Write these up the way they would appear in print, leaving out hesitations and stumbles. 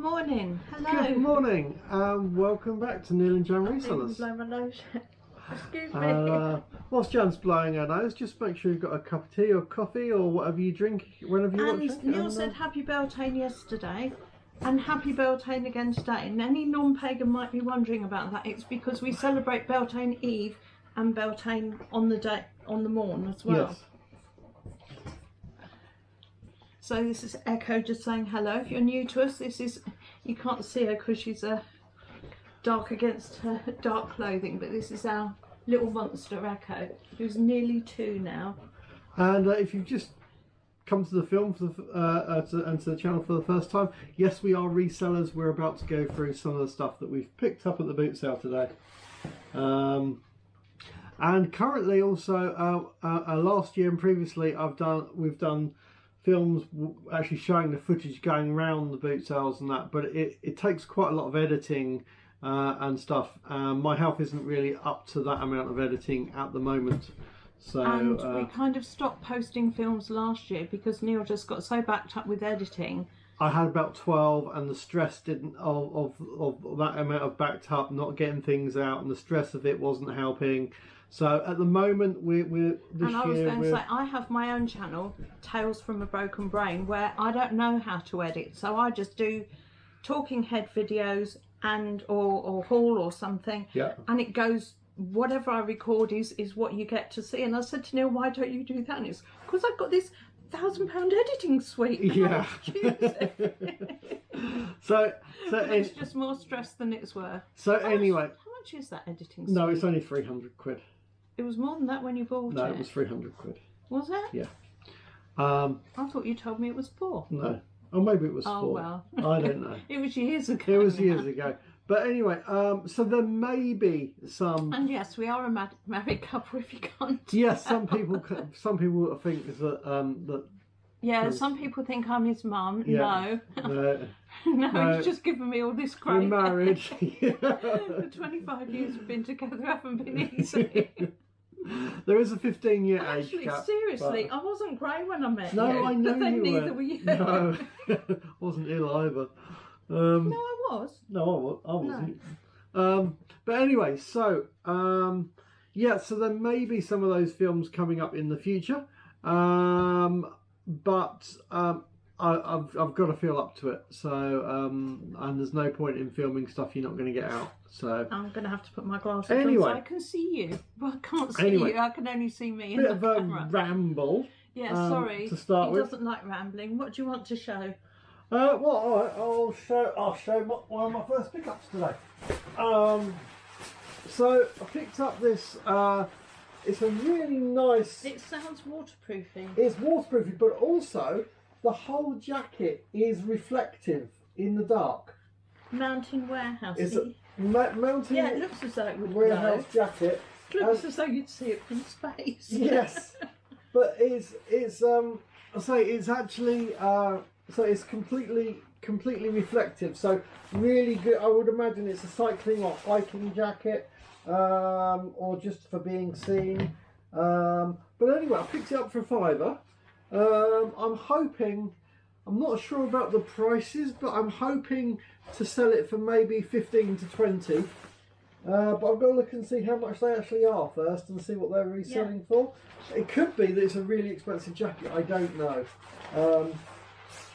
Morning. Hello. Good morning. Welcome back to Neil and Jan Resellers. Blow my nose. Excuse me. Whilst Jan's blowing her nose, just make sure you've got a cup of tea or coffee or whatever you drink whenever you want to drink. Neil said happy Beltane yesterday and happy Beltane again today. And any non-pagan might be wondering about that. It's because we celebrate Beltane Eve and Beltane on the day, on the morn as well. Yes. So this is Echo just saying hello. If you're new to us, this is, you can't see her because she's dark against her dark clothing, but this is our little monster Echo, who's nearly 2 now. And if you've just come to the film for the, and to the channel for the first time, yes, we are resellers. We're about to go through some of the stuff that we've picked up at the boot sale today. And currently also, last year and previously, we've done films actually showing the footage going around the boot sales and that, but it takes quite a lot of editing and stuff. My health isn't really up to that amount of editing at the moment, so and we kind of stopped posting films last year because Neil just got so backed up with editing. I had about 12, and the stress didn't of that amount of backed up, not getting things out, and the stress of it wasn't helping. So at the moment, we're this and I was year, going to say, I have my own channel, Tales from a Broken Brain, where I don't know how to edit, so I just do talking head videos and or haul or something, yeah, and it goes, whatever I record is what you get to see. And I said to Neil, why don't you do that? And it's because I've got this £1,000 editing suite. Yeah. so it's just more stress than it's worth. So how anyway, how much is that editing suite? no, it's only 300 quid. It was more than that when you bought it. No, it was 300 quid. Was it? Yeah. I thought you told me it was 4. No. Or maybe it was 4. Oh well. I don't know. It was years ago. It was years ago. But anyway, so there may be some. And yes, we are a married couple. If you can't. Yes, some people think that. Yeah, some people think I'm his mum. Yeah. No. No, No, he's just given me all this we're crap. married. The 25 years we've been together haven't been easy. There is a 15-year age Actually, gap. seriously, I wasn't grey when I met you. No, I know But then you neither weren't. were you. No, wasn't ill either. No, I was. No, I wasn't. No. But anyway, so yeah, so there may be some of those films coming up in the future, but I've got to feel up to it. So and there's no point in filming stuff you're not going to get out. So I'm going to have to put my glasses anyway, on so I can see you. Well, I can't see you. I can only see me in bit the of a camera. ramble. Yeah, sorry. To start he with, doesn't like rambling. What do you want to show? well, all right, I'll show one of my first pickups today. So I picked up this. It's a really nice. It sounds waterproofing. It's waterproofing, but also the whole jacket is reflective in the dark. Mountain warehouse. It's a mountain. Yeah, it looks as though it would warehouse jacket. It looks as though you'd see it from space. Yes, but it's I say it's actually so it's completely reflective. So really good. I would imagine it's a cycling or hiking jacket, or just for being seen. But anyway, I picked it up for £5. I'm hoping. I'm not sure about the prices, but I'm hoping to sell it for maybe 15 to 20. But I've got to look and see how much they actually are first and see what they're reselling for. It could be that it's a really expensive jacket, I don't know.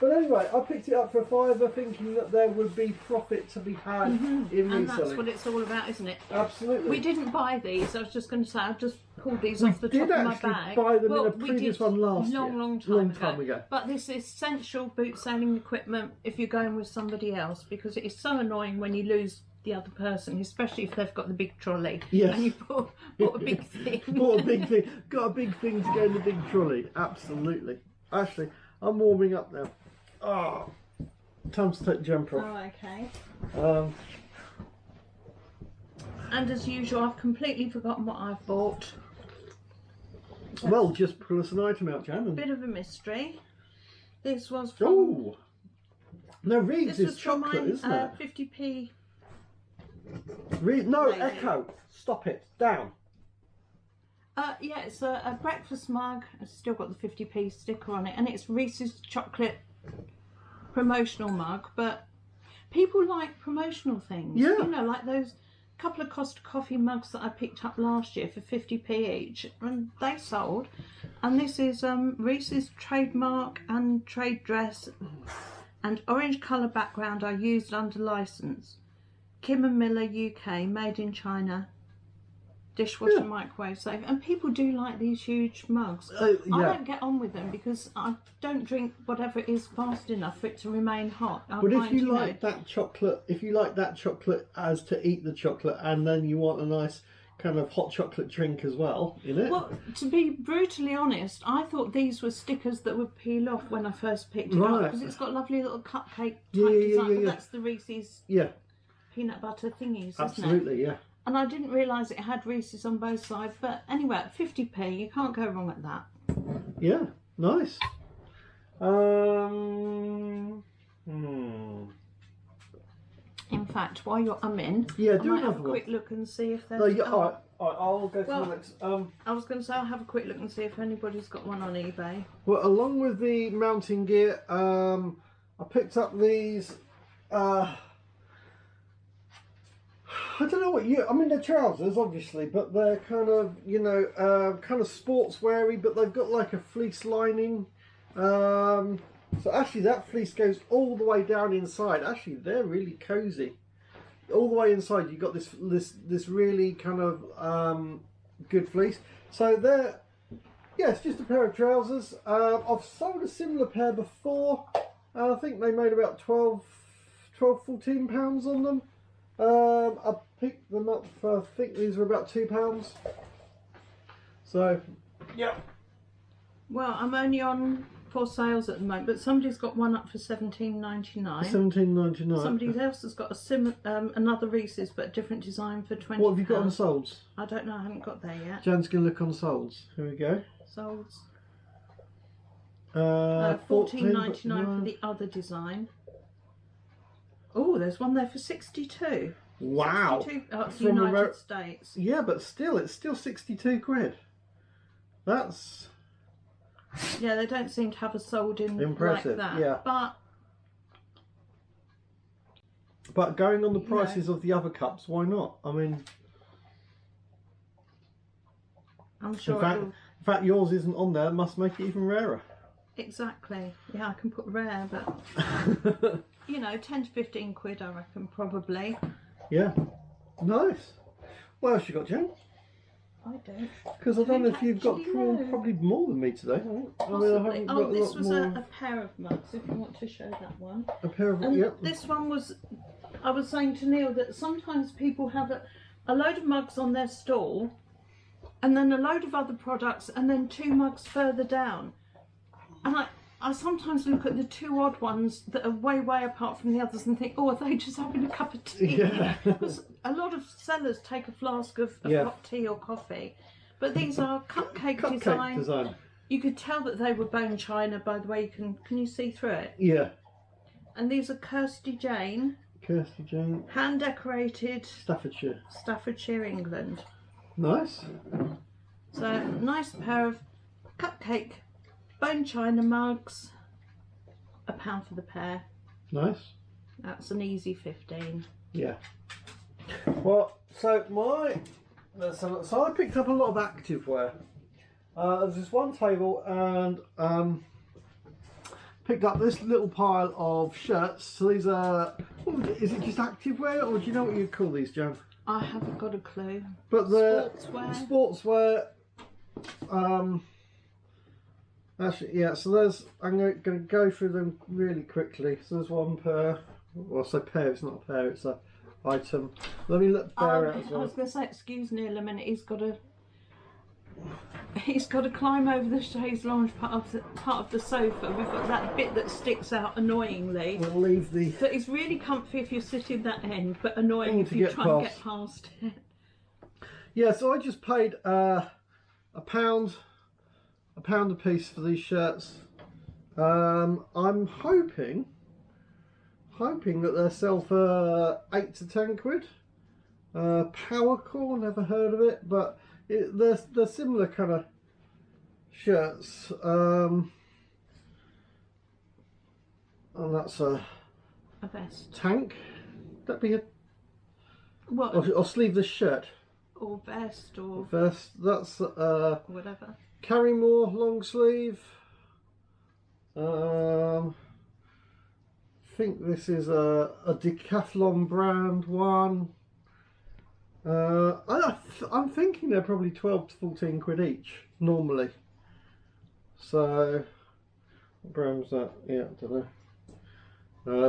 But anyway, I picked it up for £5 thinking that there would be profit to be had in reselling. And that's what it's all about, isn't it? Absolutely. We didn't buy these. I was just going to say, I've just pulled these off the top of my bag. We did actually buy them in a previous one last year. Long time ago. But this is essential boot sailing equipment if you're going with somebody else, because it is so annoying when you lose the other person, especially if they've got the big trolley. Yes. And you bought a big thing. Bought a big thing. Got a big thing to go in the big trolley. Absolutely. Actually, I'm warming up now. Oh, time to take the jumper off. Oh, okay. And as usual, I've completely forgotten what I've bought. Well, just pull us an item out, Jan. And... Bit of a mystery. This was from... Oh! No, Reed's this is was from chocolate, my, isn't it? 50p. No, lady. Echo! Stop it. Down. Yeah, it's a breakfast mug. It's still got the 50p sticker on it. And it's Reese's chocolate promotional mug. But people like promotional things. Yeah. You know, like those couple of Costa Coffee mugs that I picked up last year for 50p each, and they sold. And this is Reese's trademark and trade dress and orange colour background I used under licence. Kim and Miller UK, made in China. Dishwasher, microwave safe, and people do like these huge mugs. I don't get on with them because I don't drink whatever is fast enough for it to remain hot. But if you like that chocolate, as to eat the chocolate, and then you want a nice kind of hot chocolate drink as well, in it. Well, to be brutally honest, I thought these were stickers that would peel off when I first picked it up, because it's got lovely little cupcake type design. But that's the Reese's peanut butter thingies, isn't it? Absolutely, yeah. And I didn't realise it had Reese's on both sides. But anyway, at 50p, you can't go wrong at that. Yeah, nice. In fact, while you're umming, do I might another have a quick look and see if there's... all right, I'll go to the next. I was going to say I'll have a quick look and see if anybody's got one on eBay. Well, along with the mounting gear, I picked up these... I don't know what I mean, they're trousers, obviously, but they're kind of, kind of sports-weary, but they've got like a fleece lining. So actually that fleece goes all the way down inside. Actually, they're really cozy. All the way inside, you've got this really kind of good fleece. So they're, it's just a pair of trousers. I've sold a similar pair before, and I think they made about 12, 14 pounds on them. I picked them up for, I think these were about £2. So, yeah. Well, I'm only on for sales at the moment, but somebody's got one up for £17.99. £17.99. Somebody else has got another Reese's, but a different design for £20. What have you got on solds? I don't know, I haven't got there yet. Jan's going to look on solds. Here we go. Solds. £14.99 for the other design. Oh, there's one there for 62. Wow. 62, it's the United States. Yeah, but still, it's still 62 quid. That's... Yeah, they don't seem to have a sold in impressive, like that. Yeah. But going on the prices of the other cups, why not? I mean... I'm sure in fact, yours isn't on there, it must make it even rarer. Exactly. Yeah, I can put rare, but... 10 to 15 quid, I reckon, probably. Yeah. Nice. What else you got, Jen? I don't. Because I don't know if you've got probably more than me today. Possibly. This was a pair of mugs, if you want to show that one. A pair of... And this one was... I was saying to Neil that sometimes people have a load of mugs on their stall, and then a load of other products, and then 2 mugs further down. And I sometimes look at the 2 odd ones that are way, way apart from the others and think, oh, are they just having a cup of tea? Yeah. Because a lot of sellers take a flask of hot tea or coffee. But these are cupcake design. You could tell that they were bone china by the way can you see through it? Yeah. And these are Kirsty Jane. Kirsty Jane. Hand decorated. Staffordshire, England. Nice. So, nice pair of cupcake bone china mugs, £1 for the pair. Nice. That's an easy 15. Yeah. Well, so I picked up a lot of activewear. There's this one table and picked up this little pile of shirts. So these are, is it just activewear or do you know what you'd call these, Jan? I haven't got a clue. But they're sportswear. Actually, yeah, so I'm going to go through them really quickly. So there's one pair, well, I say pair, it's not a pair, it's an item. Let me look there out as well. I was going to say, excuse Neil a minute, he's got to climb over the chaise lounge part of the sofa. We've got that bit that sticks out annoyingly. We'll leave the... But it's really comfy if you're sitting that end, but annoying if you try and get past it. Yeah, so I just paid £1 a piece for these shirts. I'm hoping that they'll sell for 8 to 10 quid. Power Core, never heard of it, but they're similar kind of shirts. And that's a A vest. Tank. That'd be a What? or sleeveless shirt. Or vest or Vest. That's whatever. Carrymore long sleeve. I think this is a Decathlon brand one. I'm thinking they're probably 12 to 14 quid each normally. So, what brand was that? Yeah, I don't know.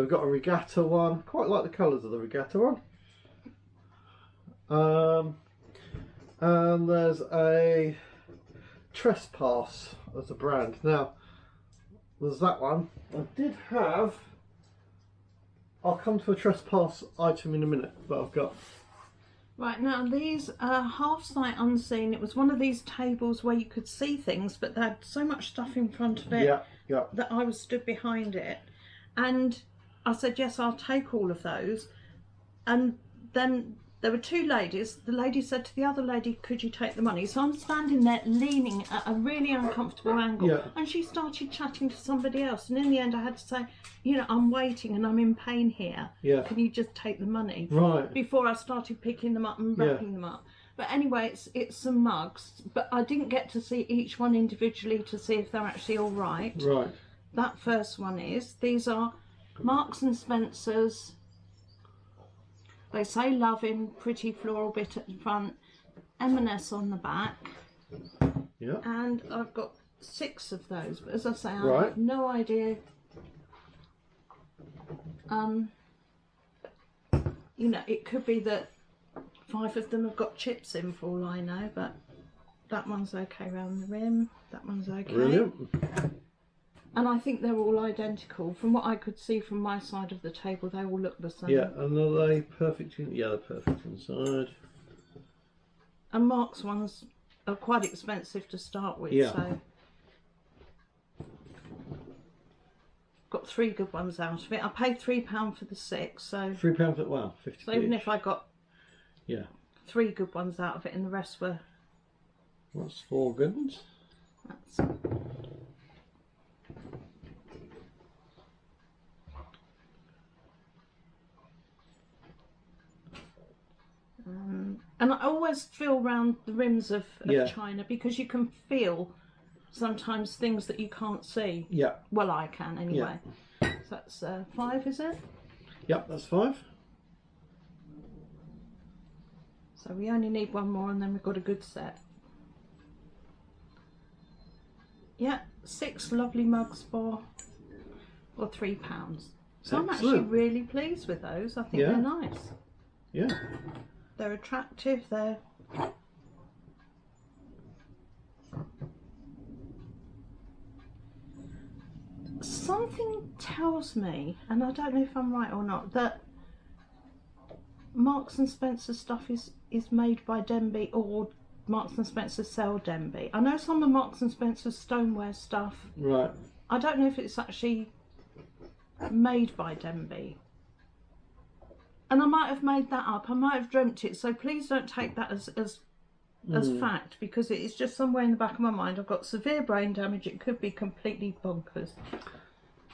We've got a regatta one. Quite like the colours of the regatta one. And there's a Trespass as a brand. Now, there's that one. I did have. I'll come to a Trespass item in a minute that I've got. Right, now these are half sight unseen. It was one of these tables where you could see things, but they had so much stuff in front of it that I was stood behind it. And I said, yes, I'll take all of those. And then there were two ladies. The lady said to the other lady, could you take the money? So I'm standing there leaning at a really uncomfortable angle. And she started chatting to somebody else. And in the end, I had to say, you know, I'm waiting and I'm in pain here. Can you just take the money? Right. Before I started picking them up and wrapping them up. But anyway, it's some mugs. But I didn't get to see each one individually to see if they're actually all right. Right. That first one is. These are Marks and Spencer's. They say love in pretty floral bit at the front, M&S on the back. Yeah. And I've got 6 of those, but as I say, I have no idea. You know, it could be that 5 of them have got chips in for all I know, but that one's okay around the rim. That one's okay. Brilliant. And I think they're all identical. From what I could see from my side of the table, they all look the same. Yeah, and are they perfect? Yeah, they're perfect inside. And Mark's ones are quite expensive to start with, so got 3 good ones out of it. I paid £3 for the 6, so £3 for, wow, 50. So even if I got 3 good ones out of it, and the rest were. What's 4 good ones? That's. And I always feel around the rims of china, because you can feel sometimes things that you can't see. Yeah. Well, I can anyway. So that's 5, is it? Yep, that's 5. So we only need 1 more and then we've got a good set. Yeah, 6 lovely mugs for £3. So I'm actually really pleased with those. I think they're nice. Yeah. They're attractive, they're... Something tells me, and I don't know if I'm right or not, that Marks and Spencer stuff is made by Denby, or Marks and Spencer sell Denby. I know some of Marks and Spencer's stoneware stuff. Right. I don't know if it's actually made by Denby. And I might have made that up. I might have dreamt it. So please don't take that as fact, because it is just somewhere in the back of my mind. I've got severe brain damage. It could be completely bonkers.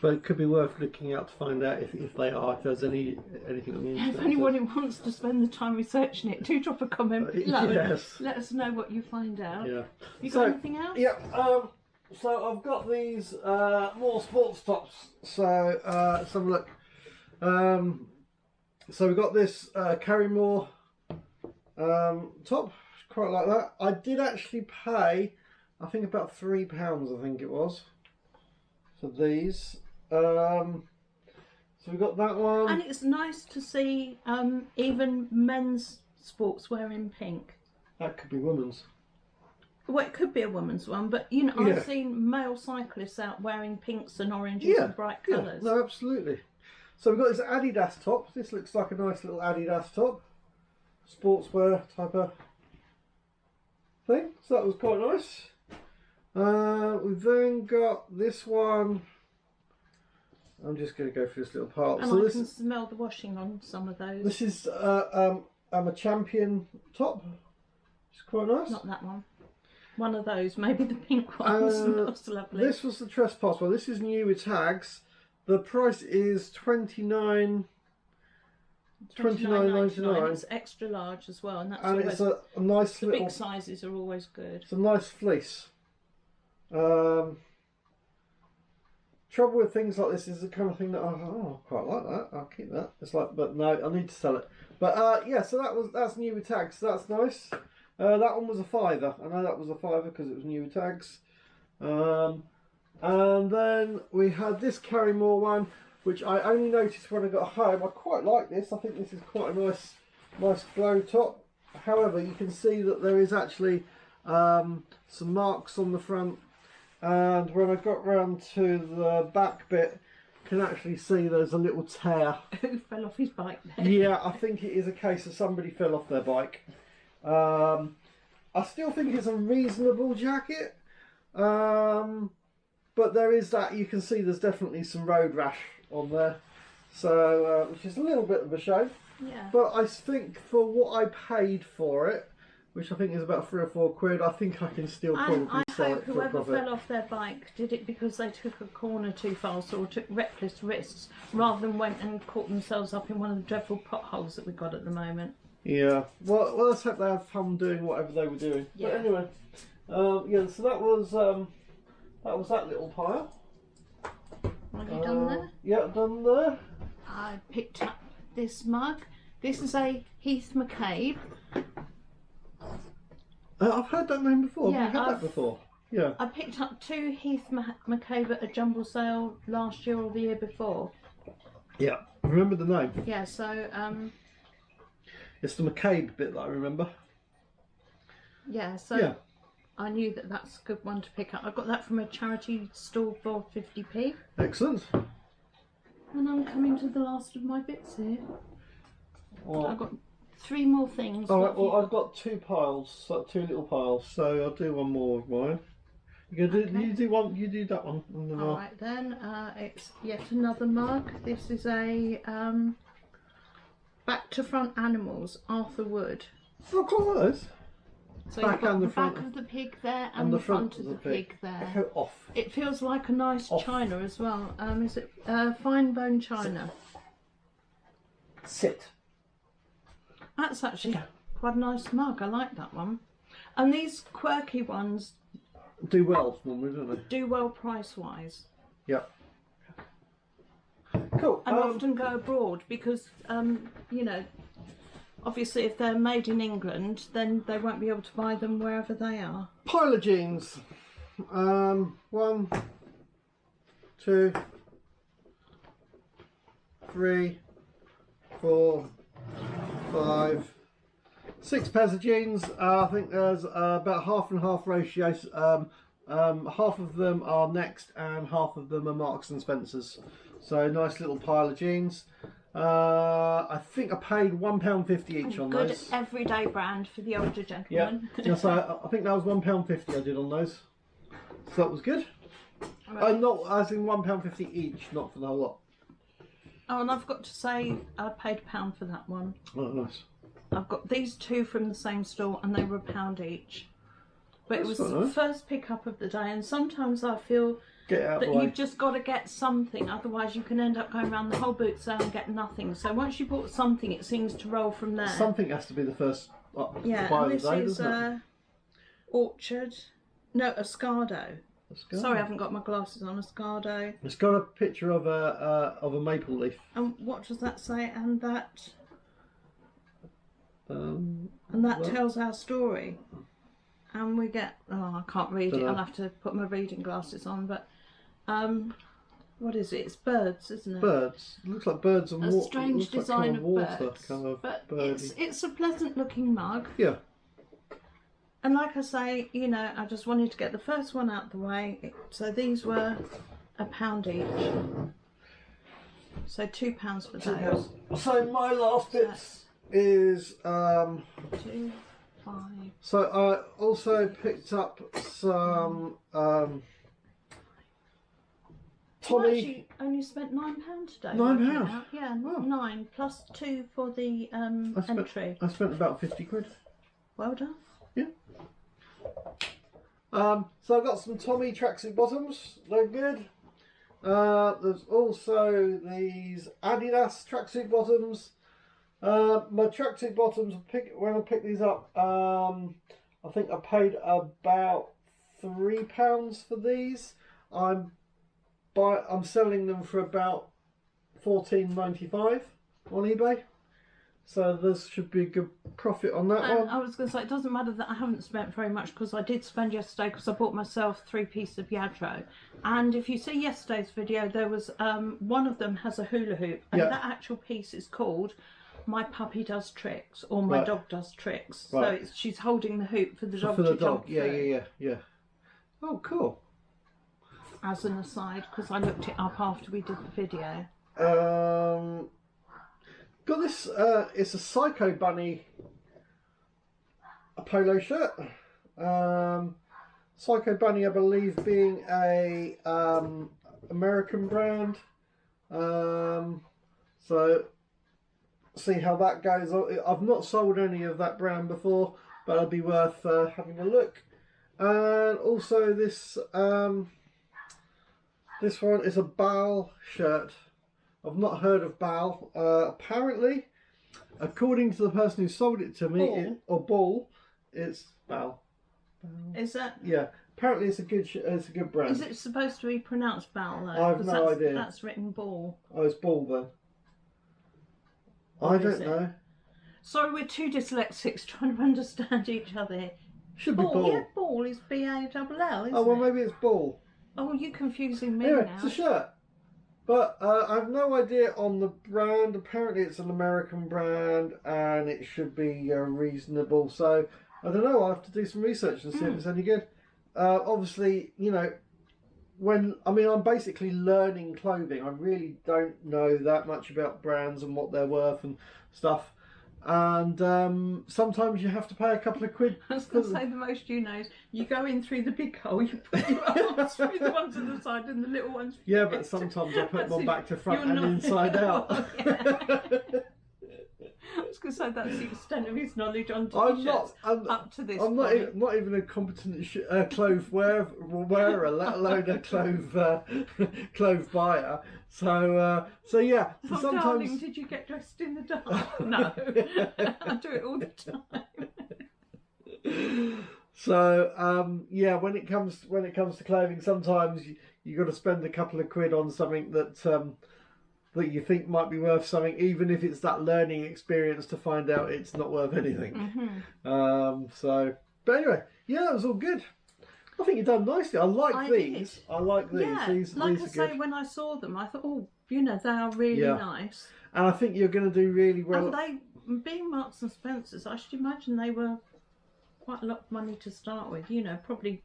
But it could be worth looking out to find out if they are, if there's anything on the internet. If anybody wants to spend the time researching it, do drop a comment below. Yes. Let us know what you find out. Yeah. You got anything else? Yeah. So I've got these more sports tops. So let's have a look. So we've got this Carrymore top. Quite like that. I did actually pay, I think about £3, I think it was, for these. So we've got that one. And it's nice to see even men's sportswear in pink. That could be women's. Well, it could be a woman's one, but you know, I've seen male cyclists out wearing pinks and oranges and bright colours. No, absolutely. So we've got this Adidas top. This looks like a nice little Adidas top. Sportswear type of thing. So that was quite nice. We've then got this one. I'm just going to go through this little part. And so I can smell the washing on some of those. This is I'm a champion top. It's quite nice. Not that one. One of those, maybe the pink ones. That's lovely. This was the Trespass one. This is new with tags. The price is $29.99. It's extra large as well, and that's And always, it's a nice the little. big sizes are always good. It's a nice fleece. Trouble with things like this is the kind of thing that I quite like that. I'll keep that. It's like, but no, I need to sell it. But yeah, so that's new with tags. So that's nice. That one was a £5. I know that was a £5 because it was new with tags. And then we had this Carrymore one, which I only noticed when I got home. I quite like this. I think this is quite a nice glow top. However, you can see that there is actually some marks on the front. And when I got round to the back bit, can actually see there's a little tear. Who fell off his bike there? Yeah, I think it is a case of somebody fell off their bike. I still think it's a reasonable jacket. But there is that, you can see there's definitely some road rash on there. So, which is a little bit of a shame. Yeah. But I think for what I paid for it, which I think is about £3 or £4, I think I can still probably sell it for a whoever profit. fell off their bike did it because they took a corner too fast or took reckless risks rather than went and caught themselves up in one of the dreadful potholes that we've got at the moment. Yeah. Well, let's hope they have fun doing whatever they were doing. Yeah. But anyway, yeah. So that was that little pile. Have you done there? Yeah, done there. I picked up this mug. This is a Heath McCabe. I've heard that name before. Yeah, Have you had that before? Yeah. I picked up 2 Heath McCabe at a jumble sale last year or the year before. Yeah. I remember the name. Yeah, so It's the McCabe bit that I remember. yeah, so Yeah. I knew that that's a good one to pick up. I got that from a charity store for 50p. Excellent. And I'm coming to the last of my bits here. Well, I've got 3 more things. all What right. have you Well, I've got 2 piles, 2 little piles. So I'll do one more of mine. You do, Okay. you do one. You do that one. And then All right then, it's yet another mug. This is a back to front animals, Arthur Wood. Oh, quite like those. So Back you've got and the the front. back of the pig there and the front of the pig there. Go off. It feels like a nice Off. china as well. Is it fine bone china? Sit. That's actually quite a nice mug. I like that one. And these quirky ones Do well normally, don't they? do well price wise. Yep. Cool. And often go abroad because, you know, obviously if they're made in England, then they won't be able to buy them wherever they are. Pile of jeans. 1, 2, 3, 4, 5, 6 pairs of jeans. I think there's about half and half ratios. Half of them are Next and half of them are Marks and Spencers. So nice little pile of jeans. I think I paid £1.50 each on Good those. everyday brand for the older Yeah. gentlemen. So I think that was £1.50 I did on those. So that was good. Right. Not as in £1.50 each, not for the whole lot. Oh, and I've got to say I paid £1 for that one. Oh, nice. I've got these 2 from the same store and they were £1 each. But it That's was quite the nice. first pickup of the day, and sometimes I feel Get it out of that the way. you've just got to get something, otherwise you can end up going around the whole boot sale and get nothing. So once you bought something, it seems to roll from there. Something has to be the first Yeah, buy and of this the day, is doesn't it? Orchard. No, Escardo. Let's go. Sorry, I haven't got my glasses on. Escardo. It's got a picture of a maple leaf. And what does that say? And that Well, tells our story. And we get, I can't read it. Dunno. I'll have to put my reading glasses on. But what is it? It's birds, isn't it? birds. It looks like birds and A water. strange design of water, birds. kind of But birdie. it's a pleasant looking mug. Yeah. And like I say, you know, I just wanted to get the first one out the way. So these were £1 each. So £2 for those. So my last bits is 2, 5. so I also picked up some You Tommy. actually only spent £9 today. £9? working it out. Yeah, Oh. 9 plus 2 for the entry. I spent about £50. Well done. So I've got some Tommy tracksuit bottoms. They're good. There's also these Adidas tracksuit bottoms. My tracksuit bottoms, when I picked these up, I think I paid about £3 for these. I'm selling them for about $14.95 on eBay. So there should be a good profit on that one. I was going to say, it doesn't matter that I haven't spent very much, because I did spend yesterday, because I bought myself 3 pieces of Yadro. And if you see yesterday's video, there was one of them has a hula hoop, and that actual piece is called My Puppy Does Tricks, or My Dog Does Tricks. So she's holding the hoop for the dog to jump through. Yeah. Oh, cool. As an aside, because I looked it up after we did the video. Got this, it's a Psycho Bunny polo shirt. Psycho Bunny, I believe, being a American brand. So see how that goes. I've not sold any of that brand before, but it'll be worth having a look. And also this this one is a Bal shirt. I've not heard of Bal. Apparently, according to the person who sold it to me, Ball, it's Bal. Is that? Yeah. Apparently, it's a good brand. Is it supposed to be pronounced Bal though? I have no idea. That's written Ball. Oh, it's Ball then. I don't know. Sorry, we're two dyslexics trying to understand each other here. Should be Ball. Yeah, Ball is B-A-L-L, isn't Oh, well, it? maybe it's Ball. Oh, you're confusing me Anyway, now. it's a shirt. But I have no idea on the brand. Apparently it's an American brand and it should be reasonable. So, I don't know. I'll have to do some research and see if it's any good. Obviously, you know, I'm basically learning clothing. I really don't know that much about brands and what they're worth and stuff. And sometimes you have to pay a couple of quid. I was going to say, the most you know is you go in through the big hole, you put your arms through the ones on the side and the little ones. Yeah, but sometimes I put them back to front and inside out. I was going to say that's the extent of his knowledge on t-shirts up to this point. I'm not even a competent clove wearer, let alone a clove buyer. So yeah. Oh, sometimes... darling, did you get dressed in the dark? No, I do it all the time. So yeah, when it comes to clothing, sometimes you got to spend a couple of quid on something that you think might be worth something, even if it's that learning experience to find out it's not worth anything. But anyway, yeah, that was all good. I think you've done nicely. I like these. Did. I like these. Yeah, these like these I are say, good. when I saw them, I thought, oh, you know, they are really nice. And I think you're going to do really well. And they, being Marks and Spencers, I should imagine they were quite a lot of money to start with. You know, probably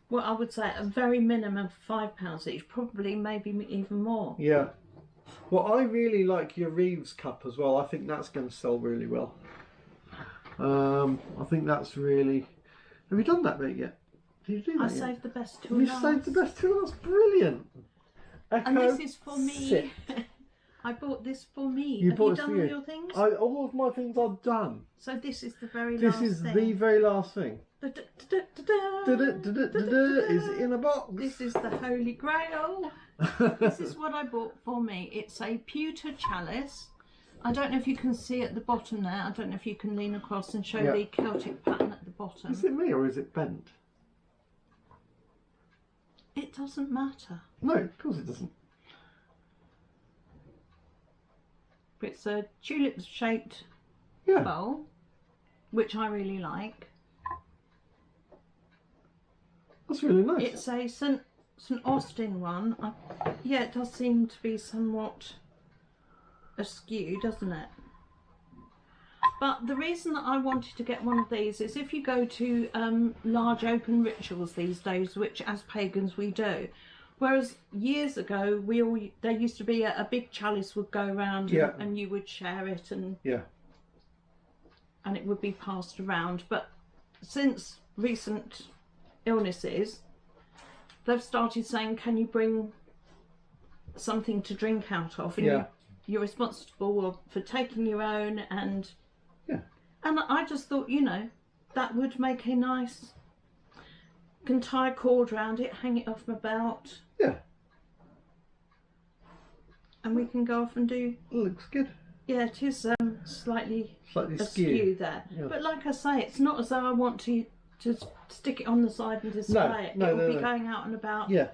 well, I would say at a very minimum £5 each, probably maybe even more. Yeah. Well, I really like your Reeves cup as well. I think that's going to sell really well. I think that's really... Have you done that bit yet? Did you do that I yet? saved the best till You last. saved the best till last. Brilliant. Echo, and this is for me. sit. I bought this for me. You Have bought you this for done you? all your things? All of my things are done. So this is the very This last is thing. the very last thing. Is in a box. This is the Holy Grail. This is what I bought for me. It's a pewter chalice. I don't know if you can see at the bottom there. I don't know if you can lean across and show the Celtic pattern at the bottom. Is it me or is it bent? It doesn't matter. No, of course it doesn't. It's a tulip-shaped bowl, which I really like. That's really nice. It's a St Austin one. Yeah, it does seem to be somewhat askew, doesn't it? But the reason that I wanted to get one of these is if you go to large open rituals these days, which as pagans we do, whereas years ago there used to be a big chalice would go around and you would share it and it would be passed around. But since recent illnesses, they've started saying, can you bring something to drink out of? And you're responsible for taking your own, and I just thought, you know, that would make a nice, can tie a cord around it, hang it off my belt. and we can go off and do. Looks good. Yeah, it is slightly Slightly askew there, Yeah. but like I say, it's not as though I want to stick it on the side and display it. It will be going out and about. Yeah.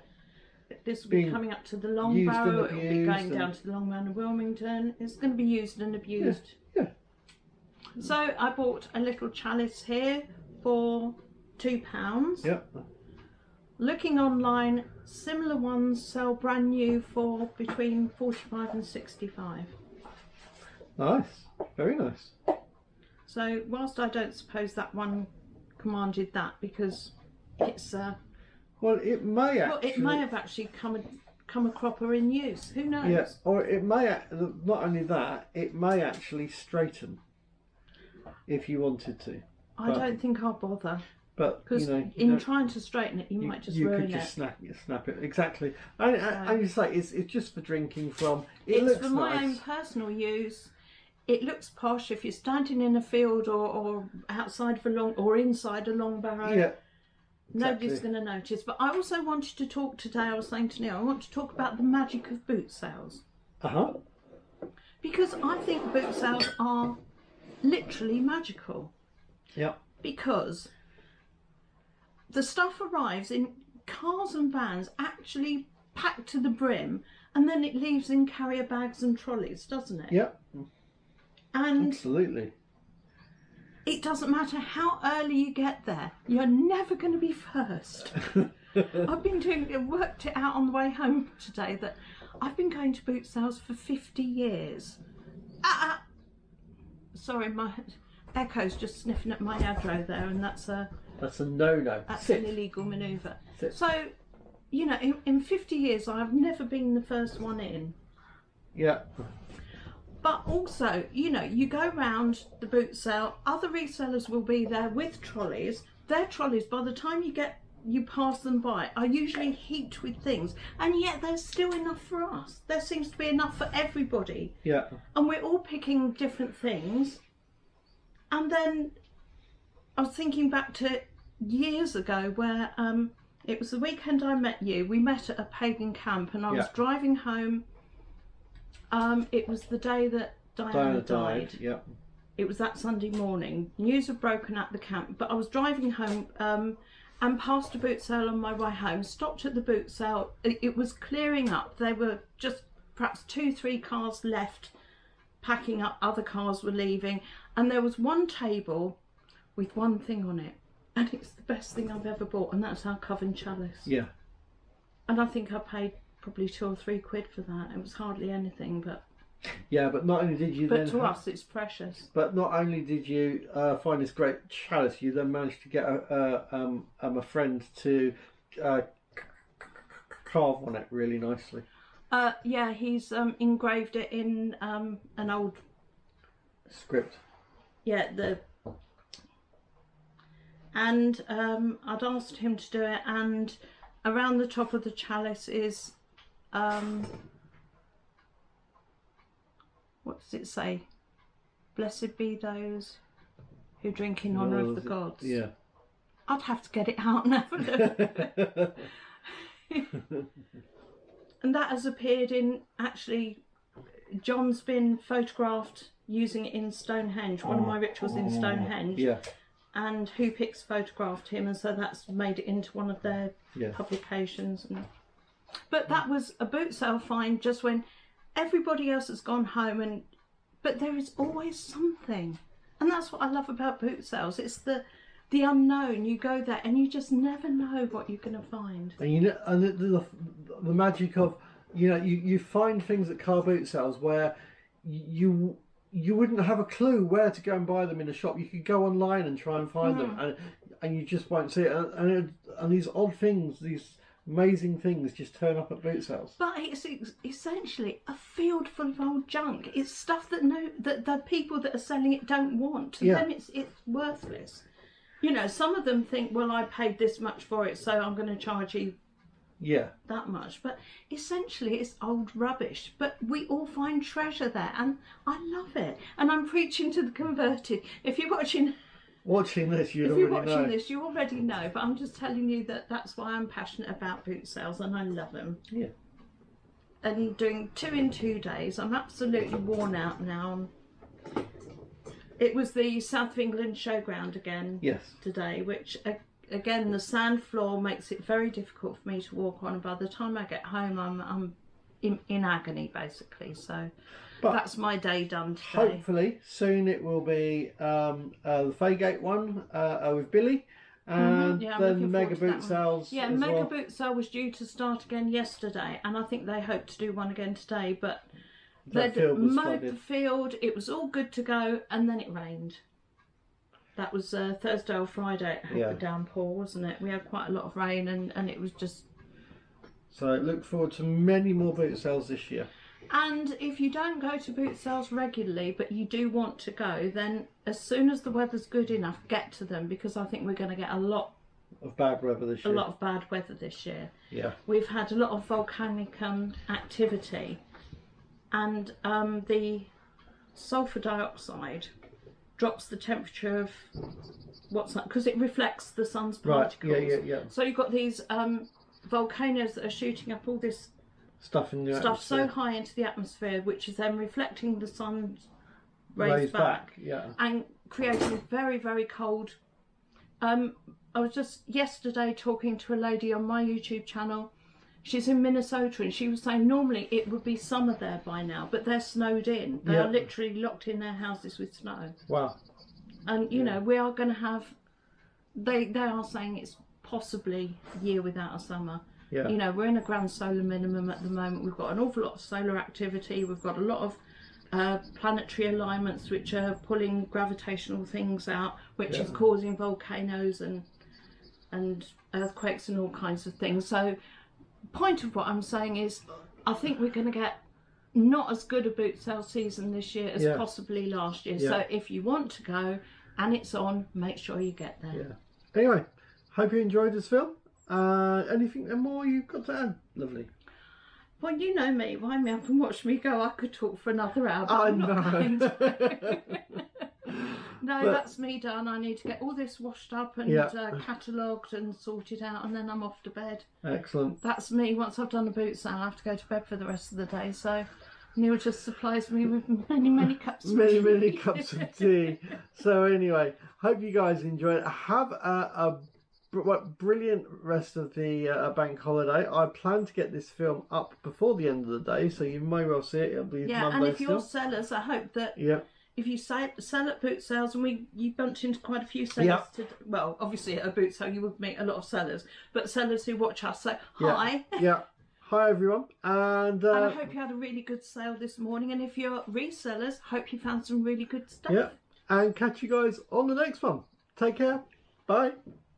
This will be coming up to the Long Barrow. It will be going down to the Long Man of Wilmington. It's going to be used and abused. Yeah. So I bought a little chalice here for £2. Yeah. Looking online, similar ones sell brand new for between 45 and 65. Nice. Very nice. So whilst I don't suppose that one commanded that, because it's well, it may actually. well, it may have actually come a cropper in use. Who knows? Yeah. Or it may. Not only that, it may actually straighten. If you wanted to. I don't think I'll bother. But because in trying to straighten it, you might just ruin it. You could just snap it. Exactly. And you say it's just for drinking from. It it's looks for my own personal use. It looks posh if you're standing in a field or outside of a long or inside a long barrow. Yeah. Nobody's going to notice. But I also wanted to talk today. I was saying to Neil, I want to talk about the magic of boot sales. Because I think boot sales are literally magical. Yeah. Because the stuff arrives in cars and vans, actually packed to the brim, and then it leaves in carrier bags and trolleys, doesn't it? Yeah. And absolutely. It doesn't matter how early you get there, you're never going to be first. I've been worked it out on the way home today that I've been going to boot sales for 50 years. Sorry, my Echo's just sniffing at my aggro there, and that's a no-no. That's an illegal manoeuvre. So, you know, in 50 years, I've never been the first one in. Yeah. But also, you know, you go round the boot sale, other resellers will be there with trolleys. Their trolleys, by the time you pass them by, are usually heaped with things, and yet there's still enough for us. There seems to be enough for everybody. Yeah. And we're all picking different things. And then I was thinking back to years ago where it was the weekend I met you. We met at a pagan camp, and I was driving home. It was the day that Diana died. Yeah. It was that Sunday morning. News had broken at the camp, but I was driving home and passed a boot sale on my way home. Stopped at the boot sale. It was clearing up. There were just perhaps 2-3 cars left, packing up. Other cars were leaving, and there was one table with one thing on it, and it's the best thing I've ever bought, and that's our Coven chalice. Yeah. And I think I paid probably 2 or 3 quid for that. It was hardly anything, but yeah. But not only did you, but to us it's precious. But not only did you find this great chalice, you then managed to get a friend to carve on it really nicely. Yeah, he's engraved it in an old script. Yeah, and I'd asked him to do it, and around the top of the chalice is what does it say? Blessed be those who drink in honour of the gods. Yeah. I'd have to get it out and have a look. And that has appeared in, actually, John's been photographed using it in Stonehenge, one of my rituals in Stonehenge. Yeah. And Who Picks photographed him, and so that's made it into one of their publications. But that was a boot sale find just when everybody else has gone home, but there is always something. And that's what I love about boot sales. It's the unknown. You go there and you just never know what you're going to find. And you know, and the magic of, you know, you find things at car boot sales where you wouldn't have a clue where to go and buy them in a shop. You could go online and try and find them, and you just won't see it. And these odd things, these amazing things, just turn up at boot sales. But it's essentially a field full of old junk. It's stuff that the people that are selling it don't want. To them, it's worthless. You know, some of them think, well, I paid this much for it, so I'm going to charge you that much. But essentially it's old rubbish, but we all find treasure there, and I love it. And I'm preaching to the converted. If you're watching this, you already know, but I'm just telling you that that's why I'm passionate about boot sales, and I love them. and doing 2 in 2 days. I'm absolutely worn out now. It was the South of England showground again today, which again the sand floor makes it very difficult for me to walk on. And by the time I get home, I'm in agony basically. So that's my day done today. Hopefully soon it will be the Faygate one with Billy. And then the Mega Boot Sales. Yeah, Mega Boot Sale was due to start again yesterday, and I think they hope to do one again today, but they'd mowed the field, it was all good to go, and then it rained. That was Thursday or Friday, it had the downpour, wasn't it? We had quite a lot of rain, and it was just... So look forward to many more boot sales this year. And if you don't go to boot sales regularly, but you do want to go, then as soon as the weather's good enough, get to them, because I think we're going to get a lot of bad weather this year. A lot of bad weather this year. Yeah. We've had a lot of volcanic activity, and the sulfur dioxide drops the temperature of what's that? Because it reflects the sun's particles. Right. Yeah. So you've got these volcanoes that are shooting up all this stuff in the atmosphere. So high into the atmosphere, which is then reflecting the sun's rays back, and creating a very, very cold. I was just yesterday talking to a lady on my YouTube channel. She's in Minnesota, and she was saying normally it would be summer there by now, but they're snowed in. They are literally locked in their houses with snow. Wow. And you know, we are going to have. They are saying it's possibly a year without a summer. Yeah. You know, we're in a grand solar minimum at the moment. We've got an awful lot of solar activity. We've got a lot of planetary alignments which are pulling gravitational things out, which is causing volcanoes and earthquakes and all kinds of things. So, point of what I'm saying is, I think we're going to get not as good a boot sale season this year as possibly last year. So, if you want to go and it's on, make sure you get there. Yeah. Anyway, hope you enjoyed this film. Anything more you've got to add? Lovely. Well, you know me, wind me up and watch me go. I could talk for another hour, but I'm not going to. No, that's me done. I need to get all this washed up and catalogued and sorted out, and then I'm off to bed. Excellent. That's me. Once I've done the boot sale, I have to go to bed for the rest of the day. So Neil just supplies me with many cups of tea. Many cups of tea. So anyway, hope you guys enjoyed it. Have a brilliant rest of the bank holiday. I plan to get this film up before the end of the day, so you may well see it. It'll be Monday and if still. you're sellers, I hope that if you sell at boot sales, and you bumped into quite a few sellers. Well, obviously at a boot sale you would meet a lot of sellers, but sellers who watch us say hi. Hi everyone, and I hope you had a really good sale this morning. And if you're resellers, hope you found some really good stuff. And catch you guys on the next one. Take care. Bye.